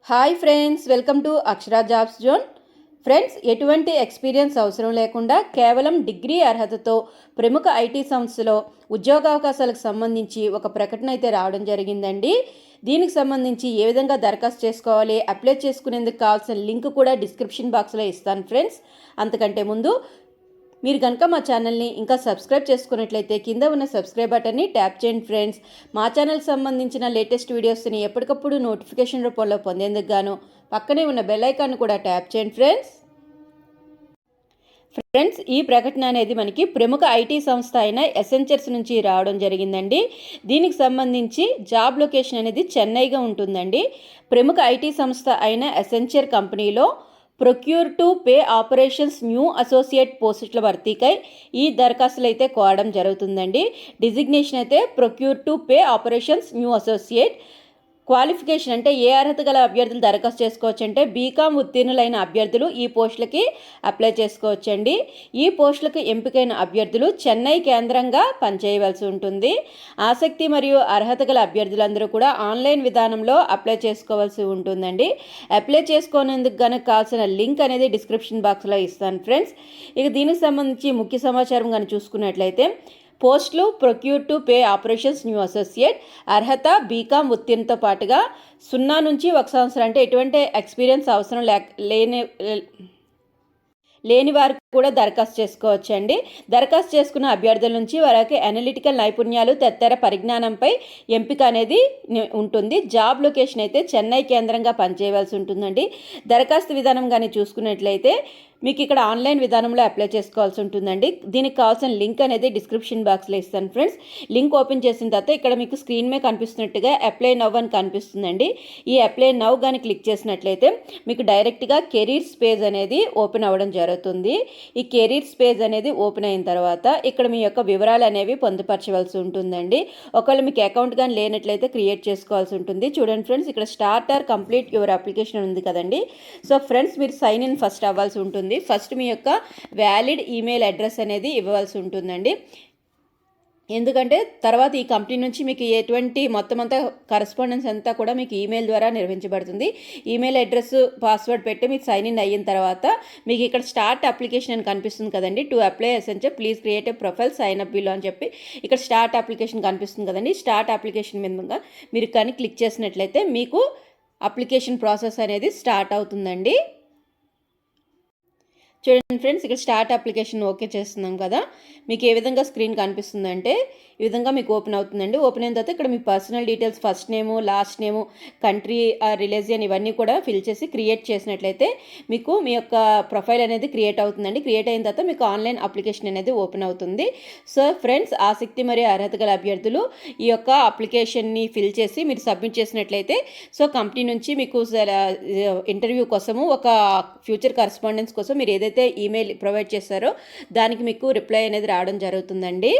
Hi friends, welcome to Akshara jobs zone. Friends, ఎటువంటి experience అవసరం లేకుండా కేవలం డిగ్రీ అర్హతతో ప్రముఖ ఐటీ సంస్థలో ఉద్యోగావకాశాలకు సంబంధించి ఒక ప్రకటన అయితే రావడం జరిగిందండి. దీనికి సంబంధించి ఏ విధంగా దరఖాస్తు చేసుకోవాలి, అప్లై చేసుకునేందుకు కావాల్సిన లింక్ కూడా డిస్క్రిప్షన్ బాక్స్లో ఇస్తాను ఫ్రెండ్స్. అంతకంటే ముందు మీరు కనుక మా ఛానల్ని ఇంకా సబ్స్క్రైబ్ చేసుకున్నట్లయితే కింద ఉన్న సబ్స్క్రైబ్ బటన్ని ట్యాప్ చేయండి ఫ్రెండ్స్. మా ఛానల్కి సంబంధించిన లేటెస్ట్ వీడియోస్ని ఎప్పటికప్పుడు నోటిఫికేషన్ రూపంలో పొందేందుకు గాను పక్కనే ఉన్న బెల్ ఐకాన్ కూడా ట్యాప్ చేయండి ఫ్రెండ్స్. ఈ ప్రకటన అనేది మనకి ప్రముఖ ఐటీ సంస్థ అయిన ఎసెంచర్స్ నుంచి రావడం జరిగిందండి. దీనికి సంబంధించి జాబ్ లొకేషన్ అనేది చెన్నైగా ఉంటుందండి. ప్రముఖ ఐటీ సంస్థ అయిన ఎసెంచర్ కంపెనీలో procure to pay operations new associate పోస్టుల భర్తీకై ఈ దరఖాస్తులు అయితే కోరడం జరుగుతుందండి. డిజిగ్నేషన్ అయితే procure to pay operations new associate. Qualification అంటే ఏ అర్హత గల అభ్యర్థులు దరఖాస్తు చేసుకోవచ్చు అంటే బీకామ్ ఉత్తీర్ణులైన అభ్యర్థులు ఈ పోస్టులకి అప్లై చేసుకోవచ్చండి. ఈ పోస్టులకు ఎంపికైన అభ్యర్థులు చెన్నై కేంద్రంగా పనిచేయవలసి ఉంటుంది. ఆసక్తి మరియు అర్హత గల అభ్యర్థులందరూ కూడా ఆన్లైన్ విధానంలో అప్లై చేసుకోవాల్సి ఉంటుందండి. అప్లై చేసుకోనేందుకు కనుక కావాల్సిన లింక్ అనేది డిస్క్రిప్షన్ బాక్స్లో ఇస్తాను ఫ్రెండ్స్. ఇక దీనికి సంబంధించి ముఖ్య సమాచారం కనుక చూసుకున్నట్లయితే పోస్టులు procure to pay operations new associate. అర్హత బీకామ్ ఉత్తీర్ణతో పాటుగా 0 నుంచి 1 సంవత్సరం అంటే ఎటువంటి ఎక్స్పీరియన్స్ అవసరం లేని వారికి కూడా దరఖాస్తు చేసుకోవచ్చండి. దరఖాస్తు చేసుకున్న అభ్యర్థుల నుంచి వారికి అనలిటికల్ నైపుణ్యాలు, తదితర పరిజ్ఞానంపై ఎంపిక అనేది ఉంటుంది. జాబ్ లొకేషన్ అయితే చెన్నై కేంద్రంగా పనిచేయవలసి ఉంటుందండి. దరఖాస్తు విధానం కానీ చూసుకున్నట్లయితే మీకు ఇక్కడ ఆన్లైన్ విధానంలో అప్లై చేసుకోవాల్సి ఉంటుందండి. దీనికి కావాల్సిన లింక్ అనేది డిస్క్రిప్షన్ బాక్స్లో ఇస్తాను ఫ్రెండ్స్. లింక్ ఓపెన్ చేసిన తర్వాత ఇక్కడ మీకు స్క్రీన్ మీద కనిపిస్తున్నట్టుగా అప్లై నవ్ అని కనిపిస్తుందండి. ఈ అప్లై నవ్ కానీ క్లిక్ చేసినట్లయితే మీకు డైరెక్ట్గా కెరీర్స్ పేజ్ అనేది ఓపెన్ అవ్వడం జరుగుతుంది. ఈ కెరీర్స్ పేజ్ అనేది ఓపెన్ అయిన తర్వాత ఇక్కడ మీ యొక్క వివరాలు అనేవి పొందుపరచవలసి ఉంటుందండి. ఒకవేళ మీకు అకౌంట్ కానీ లేనట్లయితే క్రియేట్ చేసుకోవాల్సి ఉంటుంది. చూడండి ఫ్రెండ్స్, ఇక్కడ start or complete your application ఉంది కదండి. సో ఫ్రెండ్స్, మీరు సైన్ ఇన్ ఫస్ట్ అవ్వాల్సి ఉంటుంది. ఫస్ట్ మీ యొక్క వ్యాలిడ్ ఈమెయిల్ అడ్రస్ అనేది ఇవ్వవలసి ఉంటుందండి. ఎందుకంటే తర్వాత ఈ కంపెనీ నుంచి మీకు ఎటువంటి మొత్తం అంతా కరెస్పాండెన్స్ అంతా కూడా మీకు ఈమెయిల్ ద్వారా నిర్వహించబడుతుంది. ఈమెయిల్ అడ్రస్, పాస్వర్డ్ పెట్టి మీకు సైన్ ఇన్ అయిన తర్వాత మీకు ఇక్కడ స్టార్ట్ అప్లికేషన్ అని కనిపిస్తుంది కదండి. To apply Accenture please create a profile sign up below అని చెప్పి ఇక్కడ స్టార్ట్ అప్లికేషన్ కనిపిస్తుంది కదండి. స్టార్ట్ అప్లికేషన్ మీద మీరు కానీ క్లిక్ చేసినట్లయితే మీకు అప్లికేషన్ ప్రాసెస్ అనేది స్టార్ట్ అవుతుందండి. చూడండి ఫ్రెండ్స్, ఇక్కడ స్టార్ట్ అప్లికేషన్ ఓకే చేస్తున్నాం కదా. మీకు ఏ విధంగా స్క్రీన్ కనిపిస్తుందంటే ఈ విధంగా మీకు ఓపెన్ అవుతుందండి. ఓపెన్ అయిన తర్వాత ఇక్కడ మీ personal details, first name, last name, country, religion ఇవన్నీ కూడా ఫిల్ చేసి క్రియేట్ చేసినట్లయితే మీకు మీ యొక్క ప్రొఫైల్ అనేది క్రియేట్ అవుతుందండి. క్రియేట్ అయిన తర్వాత మీకు ఆన్లైన్ అప్లికేషన్ అనేది ఓపెన్ అవుతుంది. సో ఫ్రెండ్స్, ఆసక్తి మరియు అర్హత గల అభ్యర్థులు ఈ యొక్క అప్లికేషన్ని ఫిల్ చేసి మీరు సబ్మిట్ చేసినట్లయితే సో కంపెనీ నుంచి మీకు ఇంటర్వ్యూ కోసము ఒక ఫ్యూచర్ కరెస్పాండెన్స్ కోసం మీరు ఏదైతే ఈమెయిల్ ప్రొవైడ్ చేస్తారో దానికి మీకు రిప్లై అనేది రావడం జరుగుతుందండి.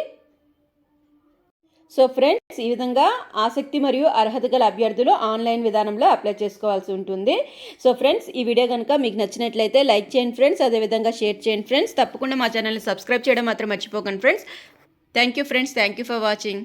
సో ఫ్రెండ్స్, ఈ విధంగా ఆసక్తి మరియు అర్హత గల అభ్యర్థులు ఆన్లైన్ విధానంలో అప్లై చేసుకోవాల్సి ఉంటుంది. సో ఫ్రెండ్స్, ఈ వీడియో కనుక మీకు నచ్చినట్లయితే లైక్ చేయండి ఫ్రెండ్స్, అదేవిధంగా షేర్ చేయండి ఫ్రెండ్స్. తప్పకుండా మా ఛానల్ని సబ్స్క్రైబ్ చేయడం మాత్రం మర్చిపోకండి friends. Thank you friends, thank you for watching.